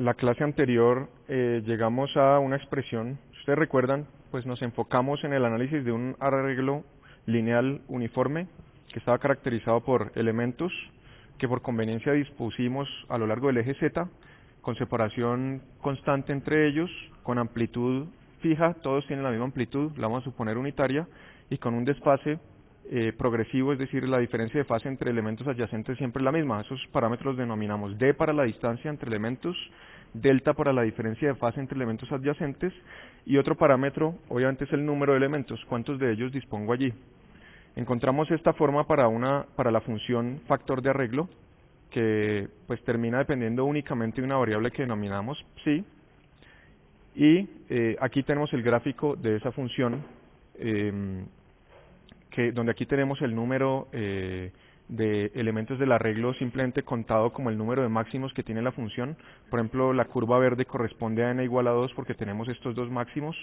la clase anterior llegamos a una expresión, si ustedes recuerdan, pues nos enfocamos en el análisis de un arreglo lineal uniforme que estaba caracterizado por elementos que por conveniencia dispusimos a lo largo del eje Z, con separación constante entre ellos, con amplitud fija, todos tienen la misma amplitud, la vamos a suponer unitaria, y con un desfase progresivo, es decir, la diferencia de fase entre elementos adyacentes siempre es la misma. Esos parámetros denominamos D para la distancia entre elementos, delta para la diferencia de fase entre elementos adyacentes, y otro parámetro, obviamente, es el número de elementos, cuántos de ellos dispongo allí. Encontramos esta forma para la función factor de arreglo, que pues termina dependiendo únicamente de una variable que denominamos psi, y aquí tenemos el gráfico de esa función, donde aquí tenemos el número de elementos del arreglo simplemente contado como el número de máximos que tiene la función. Por ejemplo, la curva verde corresponde a n igual a 2 porque tenemos estos dos máximos,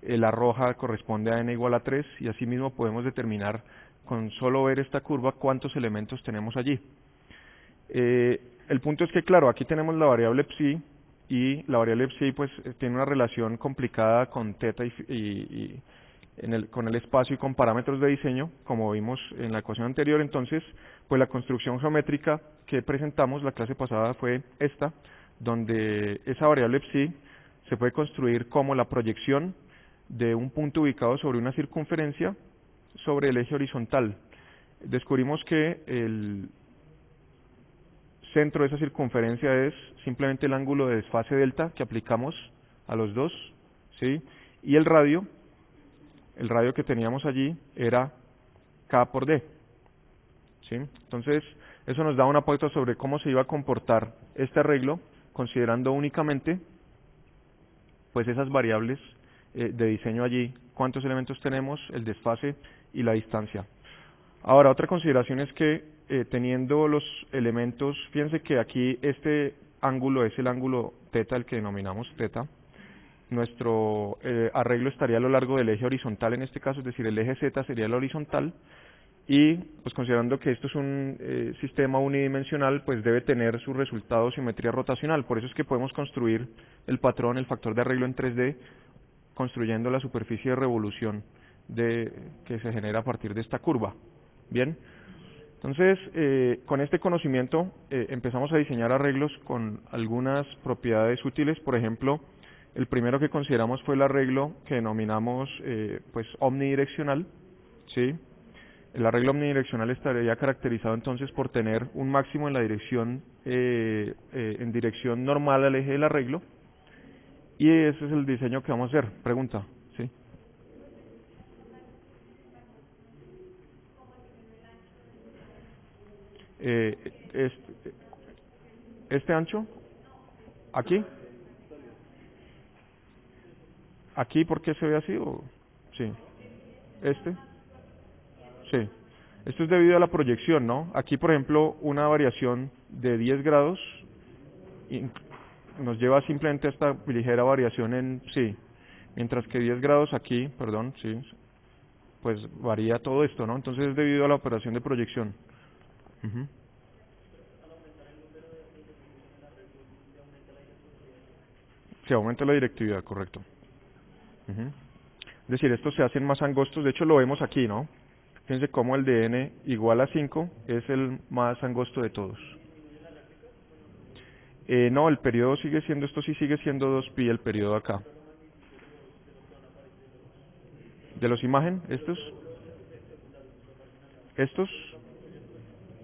la roja corresponde a n igual a 3, y asimismo podemos determinar con solo ver esta curva cuántos elementos tenemos allí. El punto es que, claro, aquí tenemos la variable psi, y la variable psi pues tiene una relación complicada con θ con el espacio y con parámetros de diseño, como vimos en la ecuación anterior. Entonces, pues la construcción geométrica que presentamos la clase pasada fue esta, donde esa variable psi se puede construir como la proyección de un punto ubicado sobre una circunferencia sobre el eje horizontal. Descubrimos que el centro de esa circunferencia es simplemente el ángulo de desfase delta que aplicamos a los dos, ¿sí? Y el radio que teníamos allí era K por D, ¿sí? Entonces, eso nos da una pauta sobre cómo se iba a comportar este arreglo, considerando únicamente pues esas variables de diseño allí, cuántos elementos tenemos, el desfase y la distancia. Ahora, otra consideración es que teniendo los elementos, fíjense que aquí este ángulo es el ángulo θ, el que denominamos θ. Nuestro arreglo estaría a lo largo del eje horizontal en este caso, es decir, el eje Z sería el horizontal, y pues considerando que esto es un sistema unidimensional, pues debe tener su resultado simetría rotacional. Por eso es que podemos construir el patrón, el factor de arreglo en 3D, construyendo la superficie de revolución que se genera a partir de esta curva. Bien, entonces con este conocimiento empezamos a diseñar arreglos con algunas propiedades útiles. Por ejemplo, el primero que consideramos fue el arreglo que denominamos pues omnidireccional, ¿sí? El arreglo omnidireccional estaría caracterizado entonces por tener un máximo en la dirección en dirección normal al eje del arreglo, y ese es el diseño que vamos a hacer. Pregunta, ¿sí? Este ancho, aquí, ¿por qué se ve así? Sí, sí. Esto es debido a la proyección, ¿no? Aquí, por ejemplo, una variación de 10 grados nos lleva simplemente a esta ligera variación en psi, mientras que 10 grados aquí, perdón, sí, pues varía todo esto, ¿no? Entonces es debido a la operación de proyección. Se aumenta la directividad, correcto. Es decir, estos se hacen más angostos, de hecho lo vemos aquí, ¿no? Fíjense cómo el de n igual a 5 es el más angosto de todos. No, el periodo sigue siendo, esto sí sigue siendo 2pi el periodo acá. ¿De los imagen? ¿Estos? ¿Estos?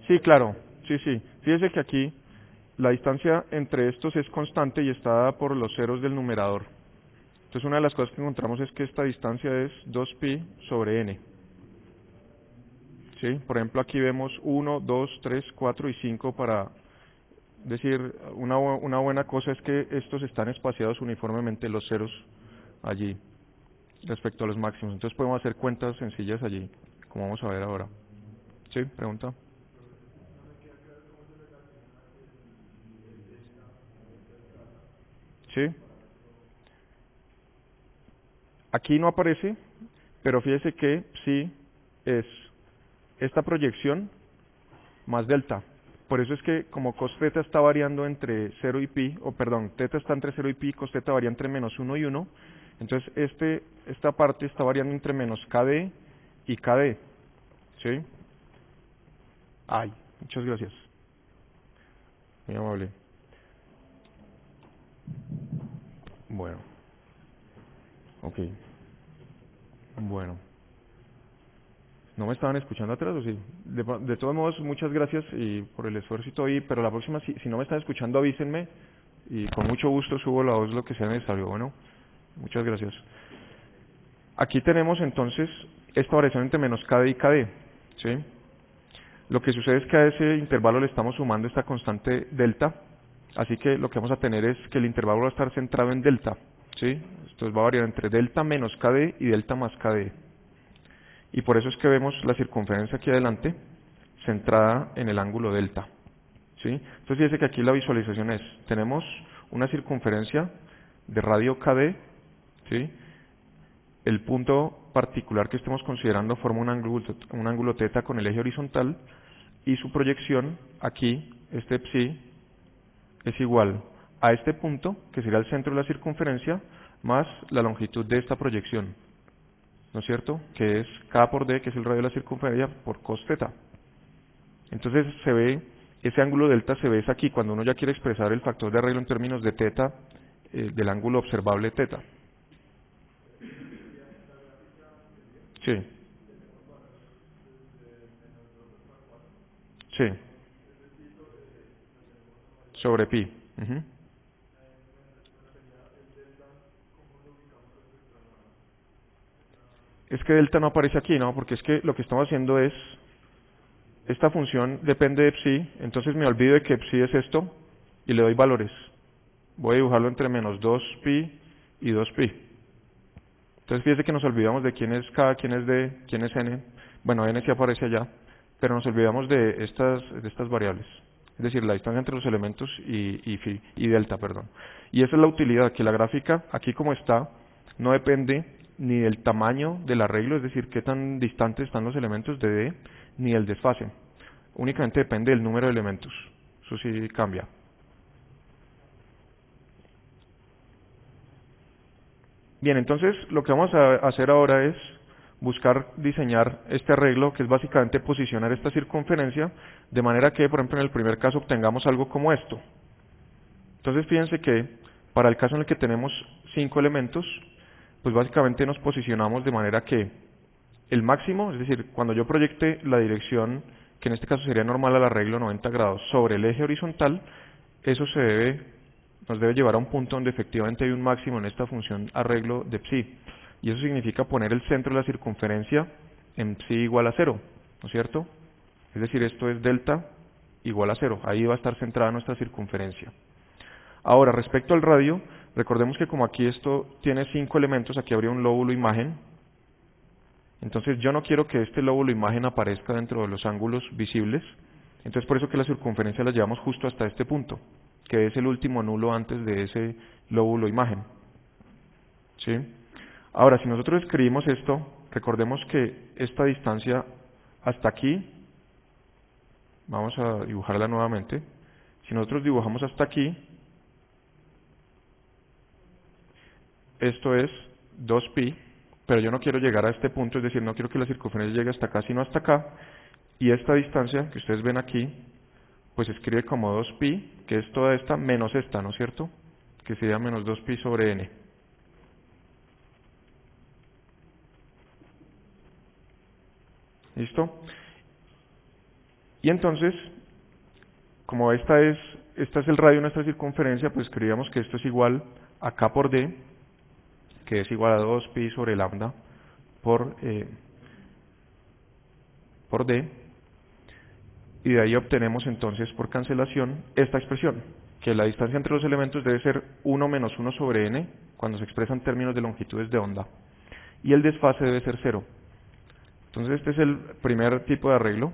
Sí, claro, sí. Fíjese que aquí la distancia entre estos es constante y está dada por los ceros del numerador. Entonces una de las cosas que encontramos es que esta distancia es 2pi sobre n. ¿Sí? Por ejemplo, aquí vemos 1, 2, 3, 4 y 5 para decir, una buena cosa es que estos están espaciados uniformemente, los ceros allí, respecto a los máximos. Entonces podemos hacer cuentas sencillas allí, como vamos a ver ahora. ¿Sí? ¿Pregunta? ¿Sí? Aquí no aparece, pero fíjese que sí es esta proyección más delta. Por eso es que como cos θ está variando entre 0 y pi, o perdón, θ está entre 0 y pi, cos θ varía entre -1 y 1, entonces esta parte está variando entre menos KD y KD, ¿sí? Ay, muchas gracias. Muy amable. Bueno, ok. Bueno. ¿No me estaban escuchando atrás o sí? De todos modos, muchas gracias y por el esfuerzo y todo, pero la próxima, si no me están escuchando, avísenme y con mucho gusto subo la voz lo que sea necesario. Bueno, muchas gracias. Aquí tenemos entonces esta variación entre menos KD y KD, ¿sí? Lo que sucede es que a ese intervalo le estamos sumando esta constante delta, así que lo que vamos a tener es que el intervalo va a estar centrado en delta, ¿sí? Entonces va a variar entre delta menos KD y delta más KD. Y por eso es que vemos la circunferencia aquí adelante centrada en el ángulo delta, ¿sí? Entonces fíjese que aquí la visualización es, tenemos una circunferencia de radio KD, ¿sí? El punto particular que estemos considerando forma un ángulo θ con el eje horizontal y su proyección aquí, este psi, es igual a este punto, que sería el centro de la circunferencia, más la longitud de esta proyección, ¿no es cierto? Que es K por D, que es el radio de la circunferencia, por cos θ. Entonces se ve, ese ángulo delta se ve es aquí, cuando uno ya quiere expresar el factor de arreglo en términos de θ, del ángulo observable θ. Sí. Sí. Sobre pi. Ujú. Es que delta no aparece aquí, ¿no? Porque es que lo que estamos haciendo es, esta función depende de psi, entonces me olvido de que psi es esto y le doy valores. Voy a dibujarlo entre menos 2pi y 2pi. Entonces fíjese que nos olvidamos de quién es K, quién es D, quién es N. Bueno, N sí aparece allá, pero nos olvidamos de estas variables. Es decir, la distancia entre los elementos y delta, perdón. Y esa es la utilidad, que la gráfica, aquí como está, no depende ni del tamaño del arreglo, es decir, qué tan distantes están los elementos de D, ni del desfase. Únicamente depende del número de elementos. Eso sí cambia. Bien, entonces lo que vamos a hacer ahora es buscar diseñar este arreglo, que es básicamente posicionar esta circunferencia, de manera que, por ejemplo, en el primer caso obtengamos algo como esto. Entonces fíjense que para el caso en el que tenemos 5 elementos, pues básicamente nos posicionamos de manera que el máximo, es decir, cuando yo proyecte la dirección, que en este caso sería normal al arreglo 90 grados, sobre el eje horizontal, eso nos debe llevar a un punto donde efectivamente hay un máximo en esta función arreglo de psi. Y eso significa poner el centro de la circunferencia en psi igual a 0, ¿no es cierto? Es decir, esto es delta igual a 0, ahí va a estar centrada nuestra circunferencia. Ahora, respecto al radio, recordemos que como aquí esto tiene 5 elementos, aquí habría un lóbulo imagen. Entonces yo no quiero que este lóbulo imagen aparezca dentro de los ángulos visibles. Entonces por eso que la circunferencia la llevamos justo hasta este punto, que es el último nulo antes de ese lóbulo imagen, ¿sí? Ahora, si nosotros escribimos esto, recordemos que esta distancia hasta aquí, vamos a dibujarla nuevamente. Si nosotros dibujamos hasta aquí, esto es 2pi, pero yo no quiero llegar a este punto, es decir, no quiero que la circunferencia llegue hasta acá, sino hasta acá. Y esta distancia que ustedes ven aquí, pues se escribe como 2pi, que es toda esta menos esta, ¿no es cierto? Que sería menos 2pi sobre n. ¿Listo? Y entonces, como este es el radio de nuestra circunferencia, pues escribíamos que esto es igual a K por D, que es igual a 2pi sobre lambda por D, y de ahí obtenemos entonces por cancelación esta expresión, que la distancia entre los elementos debe ser 1 menos 1 sobre n, cuando se expresa en términos de longitudes de onda, y el desfase debe ser 0. Entonces este es el primer tipo de arreglo,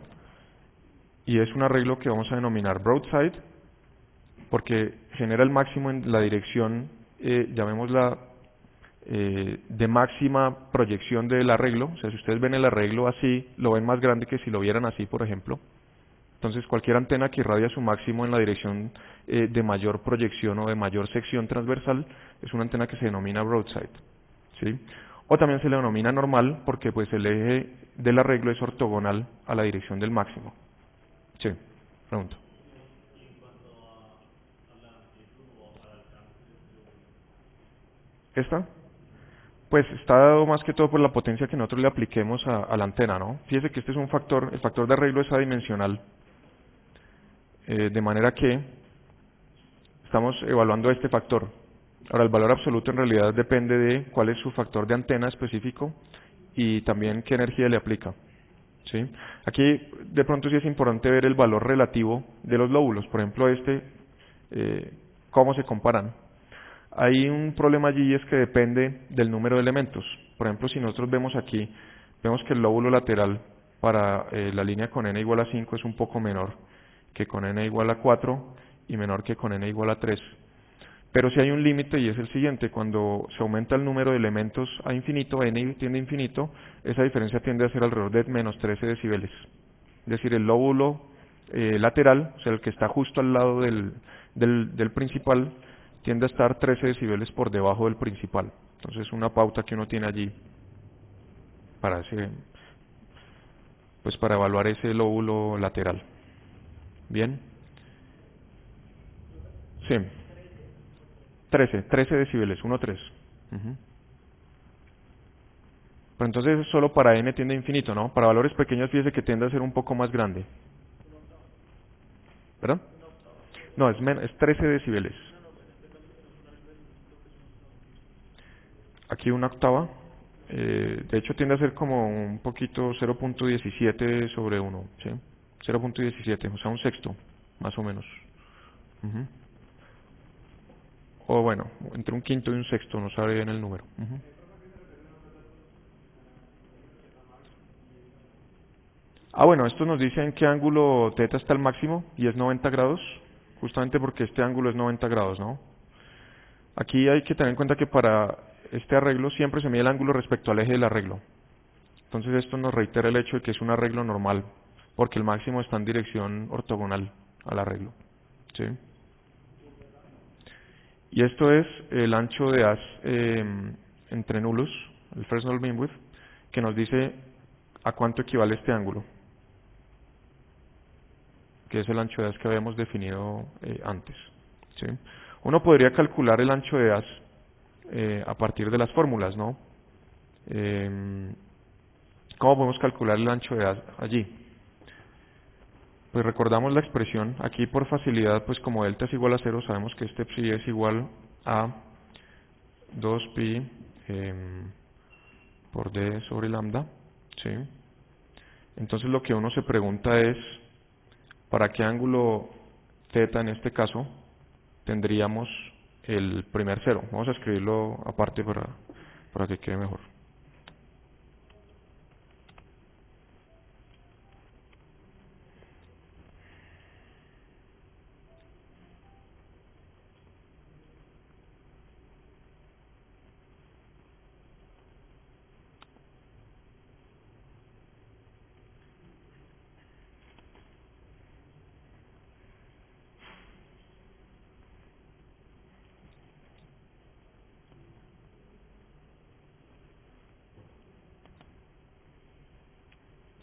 y es un arreglo que vamos a denominar broadside, porque genera el máximo en la dirección, llamémosla de máxima proyección del arreglo. O sea, si ustedes ven el arreglo así, lo ven más grande que si lo vieran así, por ejemplo, Entonces cualquier antena que irradia su máximo en la dirección de mayor proyección o de mayor sección transversal es una antena que se denomina broadside, ¿sí? O también se le denomina normal porque pues el eje del arreglo es ortogonal a la dirección del máximo. Sí, pregunta. ¿Esta? Pues está dado más que todo por la potencia que nosotros le apliquemos a la antena, ¿no? Fíjese que este es un factor, el factor de arreglo es adimensional, de manera que estamos evaluando este factor. Ahora, el valor absoluto en realidad depende de cuál es su factor de antena específico y también qué energía le aplica, ¿sí? Aquí de pronto sí es importante ver el valor relativo de los lóbulos, por ejemplo cómo se comparan. Hay un problema allí y es que depende del número de elementos. Por ejemplo, si nosotros vemos aquí, vemos que el lóbulo lateral para la línea con n igual a 5 es un poco menor que con n igual a 4 y menor que con n igual a 3. Pero si hay un límite y es el siguiente, cuando se aumenta el número de elementos a infinito, n tiende a infinito, esa diferencia tiende a ser alrededor de menos 13 decibeles. Es decir, el lóbulo lateral, o sea, el que está justo al lado del principal, tiende a estar 13 decibeles por debajo del principal. Entonces, una pauta que uno tiene allí para para evaluar ese lóbulo lateral. Bien. Sí. 13 decibeles, 1,3. Pero entonces es solo para n tiende a infinito, ¿no? Para valores pequeños fíjese que tiende a ser un poco más grande. ¿Verdad? No, es 13 decibeles. Aquí una octava. De hecho tiende a ser como un poquito 0.17 sobre 1, ¿sí? 0.17, o sea, un sexto, más o menos. Ujú. O bueno, entre un quinto y un sexto, no sabe bien el número. Ujú. Bueno, esto nos dice en qué ángulo θ está al máximo y es 90 grados, justamente porque este ángulo es 90 grados, ¿no? Aquí hay que tener en cuenta que para este arreglo siempre se mide el ángulo respecto al eje del arreglo. Entonces esto nos reitera el hecho de que es un arreglo normal, porque el máximo está en dirección ortogonal al arreglo, ¿sí? Y esto es el ancho de haz entre nulos, el Fresnel beamwidth, que nos dice a cuánto equivale este ángulo, que es el ancho de haz que habíamos definido antes, ¿sí? Uno podría calcular el ancho de haz a partir de las fórmulas, ¿no? ¿Cómo podemos calcular el ancho de haz allí? Pues recordamos la expresión, aquí por facilidad, pues como delta es igual a 0, sabemos que este psi es igual a 2pi por d sobre lambda, ¿sí? Entonces lo que uno se pregunta es, ¿para qué ángulo θ en este caso tendríamos el primer cero? Vamos a escribirlo aparte para que quede mejor.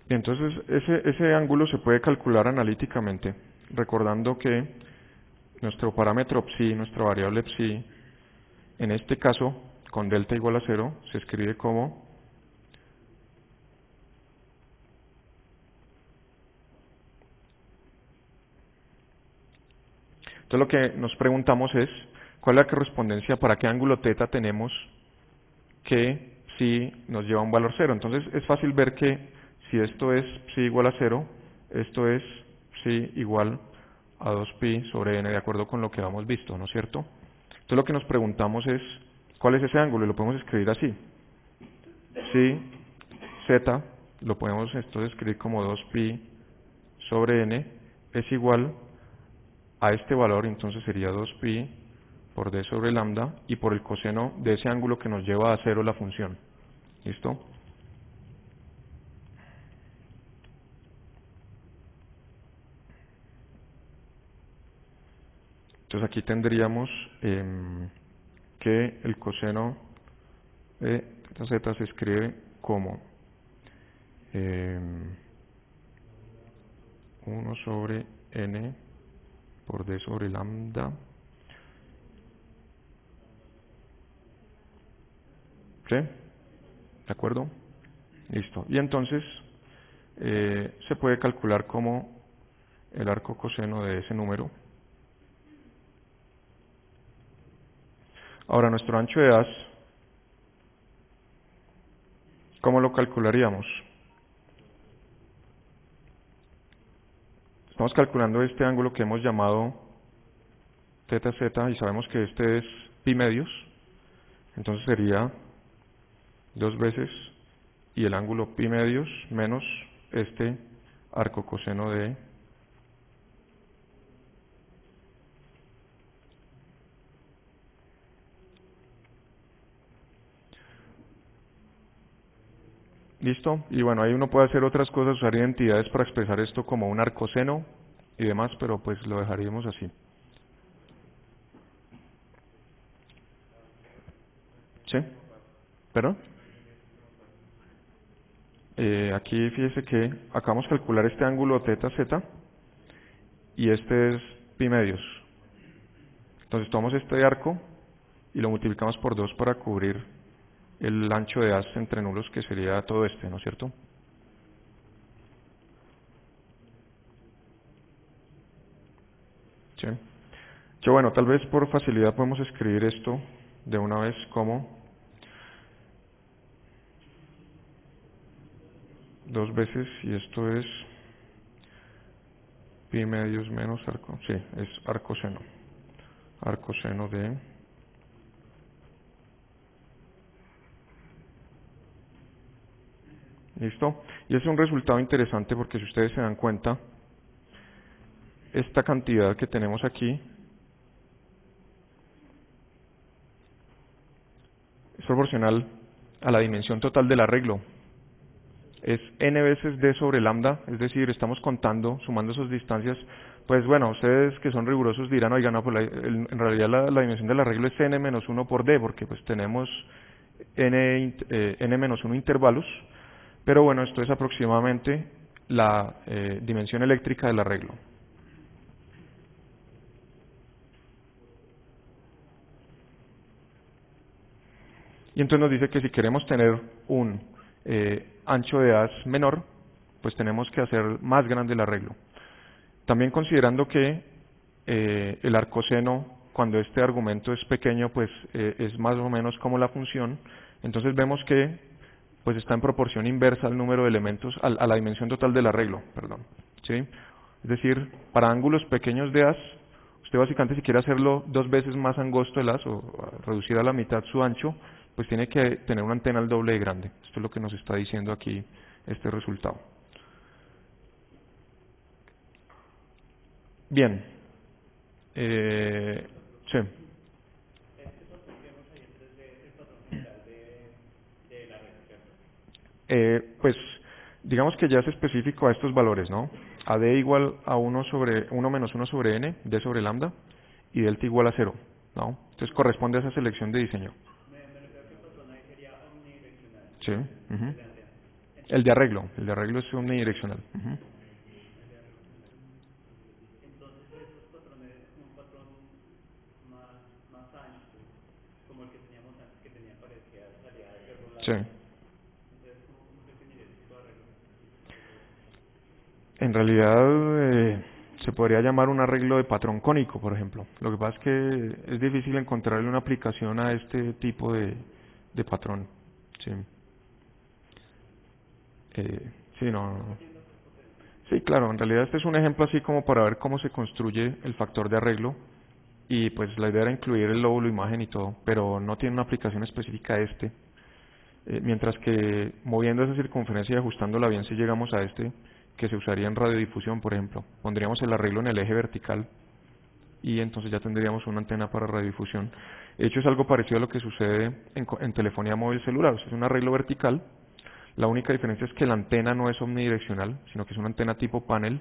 Y entonces ese ángulo se puede calcular analíticamente, recordando que nuestro parámetro psi, nuestra variable psi, en este caso, con delta igual a 0, se escribe como entonces lo que nos preguntamos es, ¿cuál es la correspondencia para qué ángulo θ tenemos que psi nos lleva a un valor 0? Entonces es fácil ver que si esto es psi igual a 0, esto es psi igual a 2pi sobre n, de acuerdo con lo que hemos visto, ¿no es cierto? Entonces lo que nos preguntamos es, ¿cuál es ese ángulo? Y lo podemos escribir así. Si z, lo podemos entonces escribir como 2pi sobre n, es igual a este valor, entonces sería 2pi por d sobre lambda y por el coseno de ese ángulo que nos lleva a 0 la función. ¿Listo? Entonces aquí tendríamos que el coseno de teta z se escribe como 1 sobre n por d sobre lambda. ¿Sí? ¿De acuerdo? Listo. Y entonces se puede calcular como el arco coseno de ese número. Ahora, nuestro ancho de haz, ¿cómo lo calcularíamos? Estamos calculando este ángulo que hemos llamado teta z y sabemos que este es pi medios. Entonces sería 2 veces y el ángulo pi medios menos este arco coseno de ¿listo? Y bueno, ahí uno puede hacer otras cosas, usar identidades para expresar esto como un arcoseno y demás, pero pues lo dejaríamos así. ¿Sí? ¿Perdón? Aquí fíjese que acabamos de calcular este ángulo teta z y este es pi medios. Entonces tomamos este arco y lo multiplicamos por 2 para cubrir el ancho de haz entre nulos, que sería todo este, ¿no es cierto? Sí. Yo, bueno, tal vez por facilidad podemos escribir esto de una vez como 2 veces, y esto es pi medios menos arco, sí, es arcoseno. Arcoseno de ¿listo? Y es un resultado interesante porque si ustedes se dan cuenta, esta cantidad que tenemos aquí es proporcional a la dimensión total del arreglo. Es n veces d sobre lambda, es decir, estamos contando, sumando esas distancias. Pues bueno, ustedes que son rigurosos dirán, oigan, no, pues en realidad la dimensión del arreglo es n menos 1 por d, porque pues tenemos n menos 1 intervalos, pero bueno, esto es aproximadamente la dimensión eléctrica del arreglo. Y entonces nos dice que si queremos tener un ancho de haz menor, pues tenemos que hacer más grande el arreglo. También considerando que el arcoseno, cuando este argumento es pequeño, pues es más o menos como la función, entonces vemos que pues está en proporción inversa al número de elementos, a la dimensión total del arreglo, perdón. ¿Sí? Es decir, para ángulos pequeños de haz, usted básicamente si quiere hacerlo 2 veces más angosto el haz, o reducir a la mitad su ancho, pues tiene que tener una antena al doble de grande. Esto es lo que nos está diciendo aquí este resultado. Bien. Sí. Pues digamos que ya es específico a estos valores, ¿no? A d igual a 1 menos 1 sobre n, d sobre lambda, y delta igual a 0, ¿no? Entonces corresponde a esa selección de diseño. Sí. El de arreglo es unidireccional. Sí. En realidad se podría llamar un arreglo de patrón cónico, por ejemplo. Lo que pasa es que es difícil encontrarle una aplicación a este tipo de patrón. Sí. Sí, no. Sí, claro, en realidad este es un ejemplo así como para ver cómo se construye el factor de arreglo, y pues la idea era incluir el lóbulo imagen y todo, pero no tiene una aplicación específica a este. Mientras que moviendo esa circunferencia y ajustándola bien, si llegamos a este, que se usaría en radiodifusión, por ejemplo, pondríamos el arreglo en el eje vertical y entonces ya tendríamos una antena para radiodifusión. De hecho, es algo parecido a lo que sucede en telefonía móvil celular. Es un arreglo vertical. La única diferencia es que la antena no es omnidireccional, sino que es una antena tipo panel,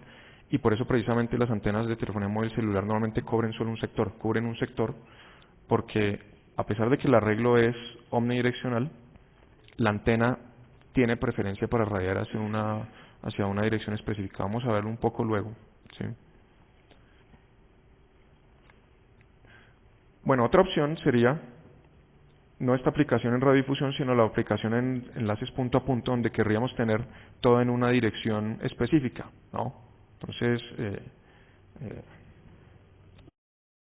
y por eso precisamente las antenas de telefonía móvil celular normalmente cubren un sector, porque a pesar de que el arreglo es omnidireccional, la antena tiene preferencia para radiar hacia una dirección específica. Vamos a verlo un poco luego, ¿sí? Bueno, otra opción sería no esta aplicación en radiodifusión, sino la aplicación en enlaces punto a punto, donde querríamos tener todo en una dirección específica, ¿no? Entonces,